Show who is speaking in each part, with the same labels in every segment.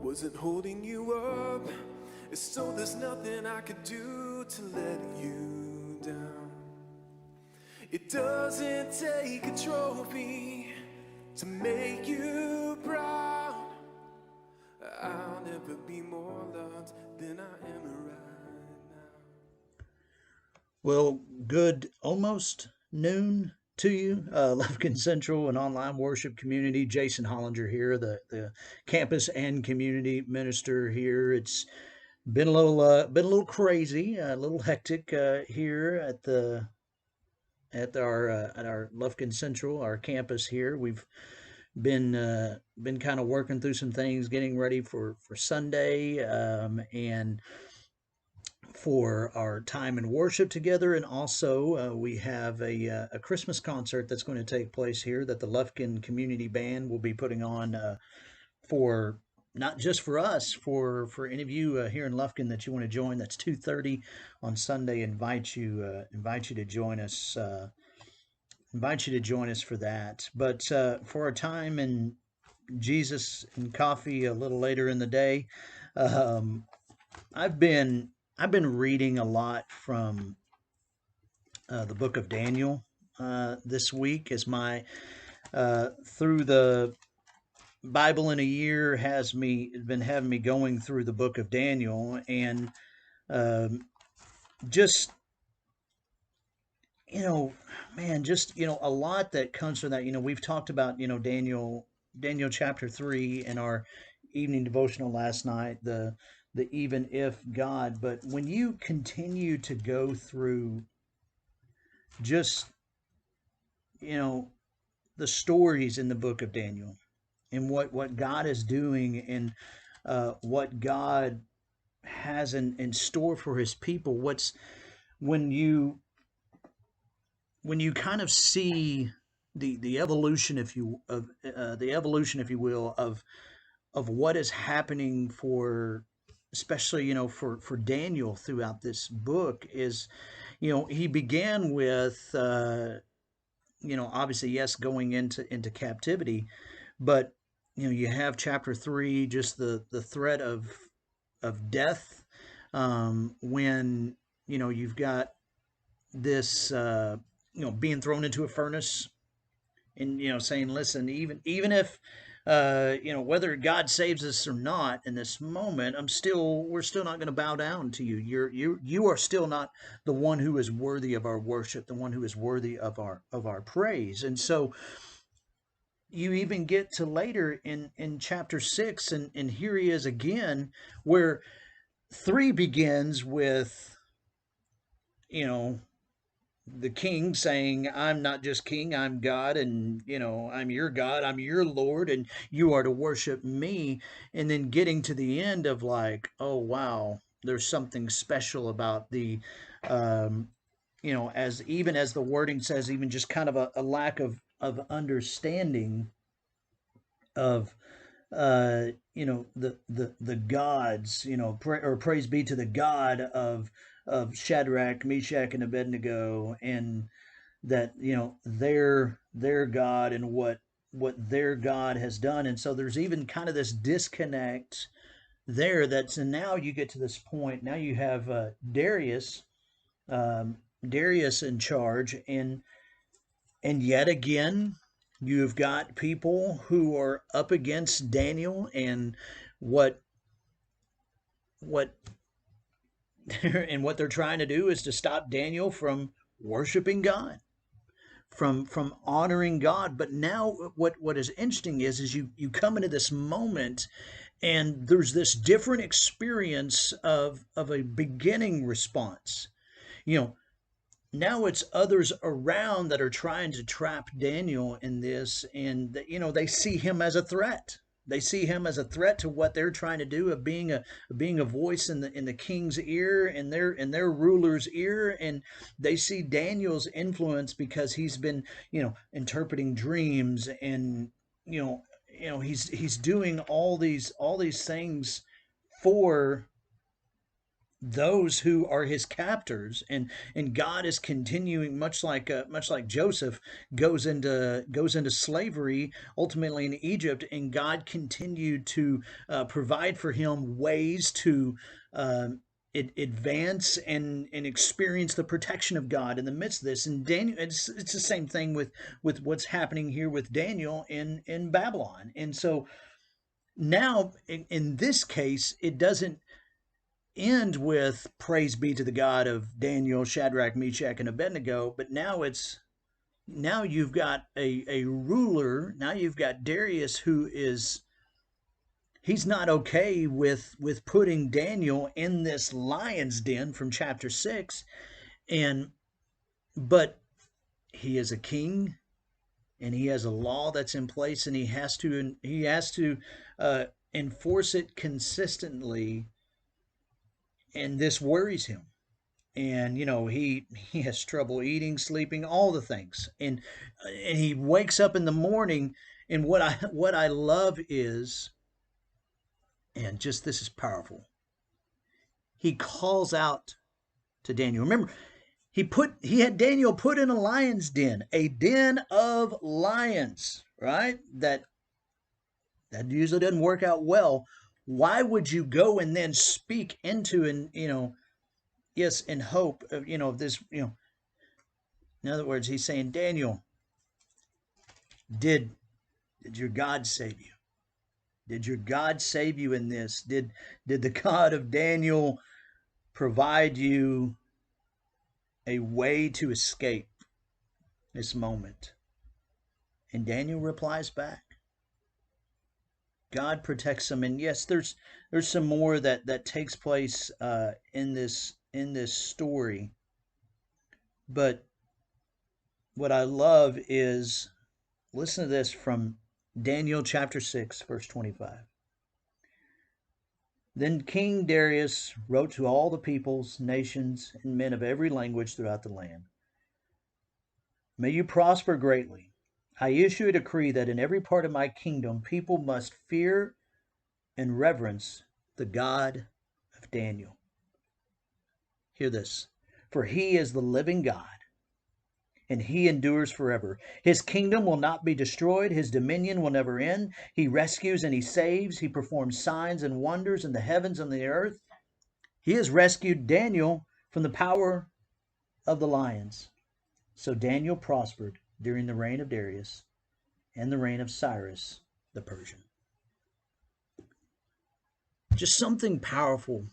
Speaker 1: wasn't holding you up, so there's nothing I could do to let you down. It doesn't take a trophy to make you proud. I'll never be more loved than I am right now.
Speaker 2: Well, good almost noon to you, Lufkin Central, an online worship community. Jason Hollinger here, the campus and community minister here. It's been a little crazy, a little hectic here at our Lufkin Central, our campus here. We've been kind of working through some things, getting ready for Sunday, and for our time in worship together. And also, we have a Christmas concert that's going to take place here that the Lufkin Community Band will be putting on for not just for us, for any of you here in Lufkin that you want to join. That's 2:30 on Sunday. Invite you to join us. Invite you to join us for that. But for our time in Jesus and coffee a little later in the day, um, I've been I've been reading a lot from the book of Daniel this week as my through the Bible in a year has me been having me going through the book of Daniel, and um, just you know man, just a lot that comes from that. We've talked about Daniel chapter 3 in our evening devotional last night, the even if God. But when you continue to go through just you know the stories in the book of Daniel and what God is doing, and what God has in store for his people, what's when you when you kind of see the evolution, if you of the evolution, if you will, of what is happening for, especially for Daniel throughout this book, is he began with obviously, yes, going into captivity, but you have chapter 3, just the threat of death, when you've got this being thrown into a furnace, and saying, listen, even if whether God saves us or not in this moment, we're still not going to bow down to you. You are still not the one who is worthy of our worship, the one who is worthy of our praise. And so you even get to later in chapter 6, and here he is again, where 3 begins with you know the king saying, I'm not just king, I'm God, and I'm your God, I'm your Lord, and you are to worship me. And then getting to the end of, like, oh wow, there's something special about the as even as the wording says, even just kind of a lack of understanding of the gods, praise be to the God of Shadrach, Meshach, and Abednego, and that their God, and what their God has done. And so there's even kind of this disconnect there. And now you get to this point. Now you have um, Darius in charge, and yet again, you've got people who are up against Daniel, and what what and what they're trying to do is to stop Daniel from worshiping God, from honoring God. But now what is interesting is you come into this moment, and there's this different experience of a beginning response. You know, Now it's others around that are trying to trap Daniel in this, and they see him as a threat. They see him as a threat to what they're trying to do, of being a voice in the king's ear, in their ruler's ear. And they see Daniel's influence because he's been interpreting dreams, and he's doing all these things for those who are his captors, and God is continuing, much like Joseph goes into slavery ultimately in Egypt, and God continued to provide for him ways to uh, advance and experience the protection of God in the midst of this. And Daniel, it's the same thing with what's happening here with Daniel in Babylon. And so now in this case, it doesn't end with praise be to the God of Daniel, Shadrach, Meshach, and Abednego, but now you've got a ruler. Now you've got Darius, who is, he's not okay with putting Daniel in this lion's den from chapter 6. And but he is a king, and he has a law that's in place, and he has to enforce it consistently, and this worries him. And he has trouble eating, sleeping, all the things. And he wakes up in the morning, and what I love is, and just this is powerful, he calls out to Daniel. Remember, he had Daniel put in a lion's den, a den of lions, right? That usually doesn't work out well. Why would you go and then speak into, and yes, in hope of this, in other words, he's saying, Daniel, did your God save you? Did your God save you in this? Did the God of Daniel provide you a way to escape this moment? And Daniel replies back, God protects him. And yes, there's some more that takes place in this story. But what I love is, listen to this from Daniel chapter 6, verse 25. Then King Darius wrote to all the peoples, nations, and men of every language throughout the land. May you prosper greatly. I issue a decree that in every part of my kingdom people must fear and reverence the God of Daniel. Hear this. For he is the living God, and he endures forever. His kingdom will not be destroyed. His dominion will never end. He rescues and he saves. He performs signs and wonders in the heavens and the earth. He has rescued Daniel from the power of the lions. So Daniel prospered during the reign of Darius and the reign of Cyrus the Persian. Just something powerful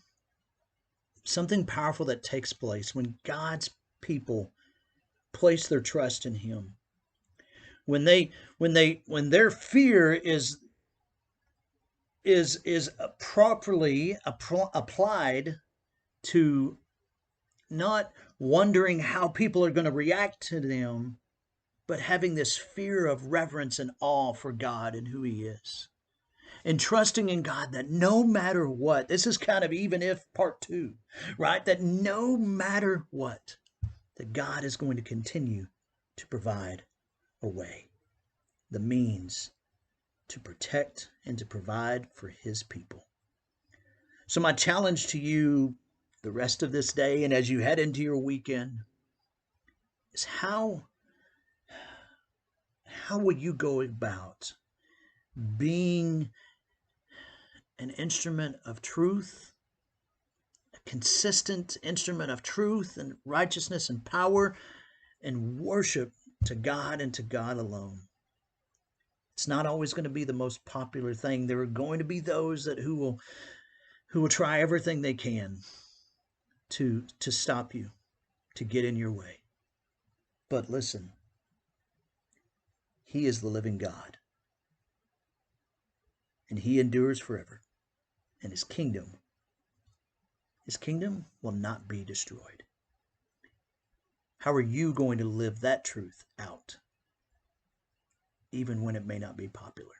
Speaker 2: that takes place when God's people place their trust in him. When their fear is properly applied to not wondering how people are going to react to them, but having this fear of reverence and awe for God and who he is. And trusting in God that no matter what, this is kind of even if part 2, right? That no matter what, that God is going to continue to provide a way, the means to protect and to provide for his people. So my challenge to you the rest of this day and as you head into your weekend is, how will you go about being an instrument of truth, a consistent instrument of truth and righteousness and power and worship to God and to God alone? It's not always going to be the most popular thing. There are going to be those who will try everything they can to stop you, to get in your way. But listen, he is the living God, and he endures forever, and his kingdom will not be destroyed. How are you going to live that truth out, even when it may not be popular,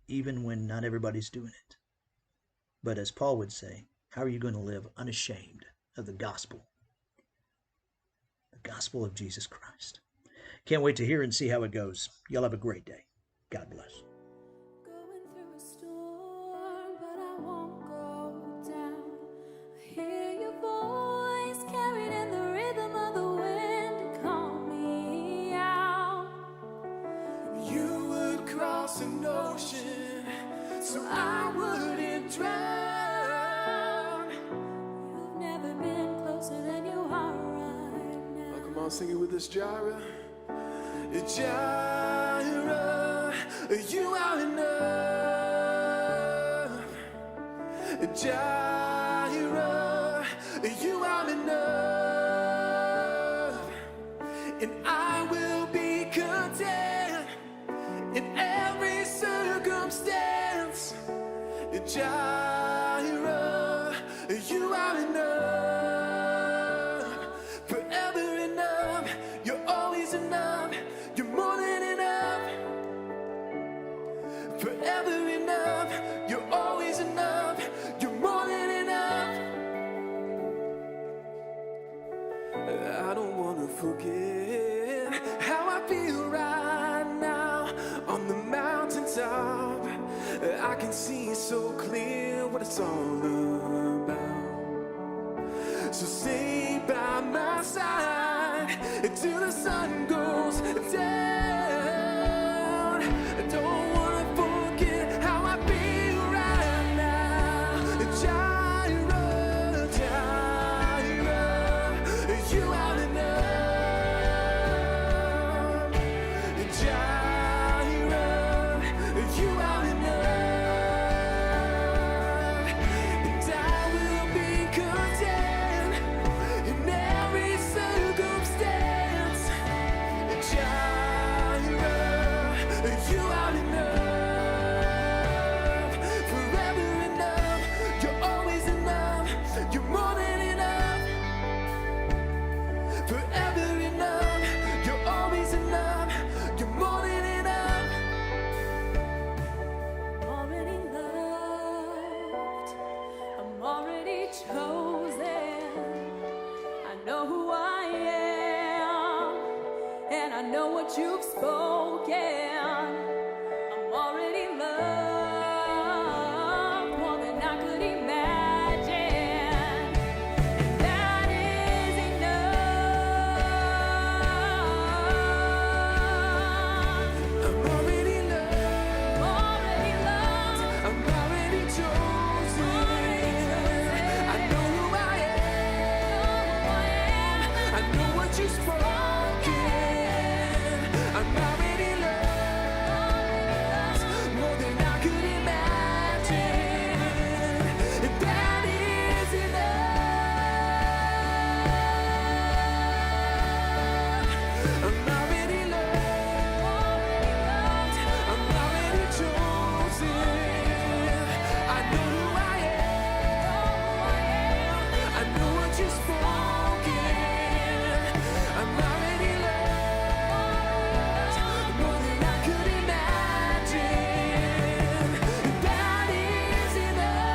Speaker 2: even when not everybody's doing it? But as Paul would say, how are you going to live unashamed of the gospel of Jesus Christ? Can't wait to hear and see how it goes. Y'all have a great day. God bless.
Speaker 1: Going through a storm, but I won't go down. I hear sing it with us, Jireh. Jireh, you are enough. Jireh, you are enough. And I will be content in every circumstance. Jireh, you are enough. Forever enough, you're always enough. You're more than enough. Forever enough, you're always enough. You're more than enough. I don't wanna forget how I feel right now on the mountaintop. I can see so clear what it's all about. So stay by my side until the sun goes down. I don't wanna forget how I feel right now. Jireh, Jireh, you are enough. Jireh, you are enough. And I will be content in every circumstance. Jireh, you are enough. Forever enough, you're always enough. You're more than enough. Forever enough, you're always enough. You're more than enough.
Speaker 3: Already loved, I'm already chosen. I know who I am, and I know what you've spoken. I'm already loved more than I could imagine, and that is enough.
Speaker 1: I'm already loved.
Speaker 3: Already loved.
Speaker 1: I'm already chosen. I know who I am. I know what you've spoken. I'm already loved more than I could imagine. And that is enough. I'm already loved. I'm already chosen. I know who I am. I know what you've spoken. I'm already loved more than I could imagine. That is enough.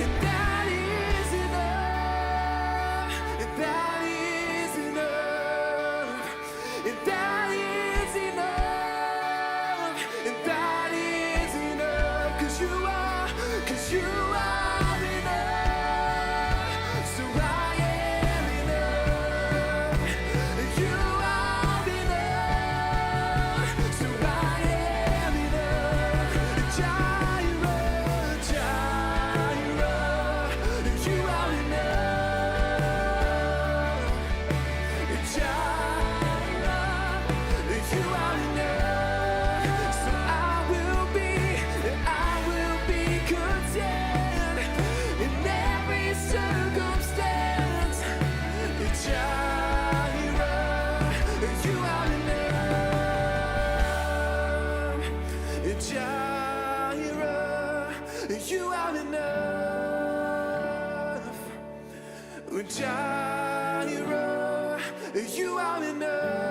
Speaker 1: And that is enough. And that is enough. And that is enough. And that is enough. 'Cause you are enough. So I am enough. You are enough. So I am enough. Jireh, Jireh, you are enough. Jireh, you are enough. So I will be content in every circumstance. Jireh, you are enough. Jireh, you are enough. Jireh, you are enough.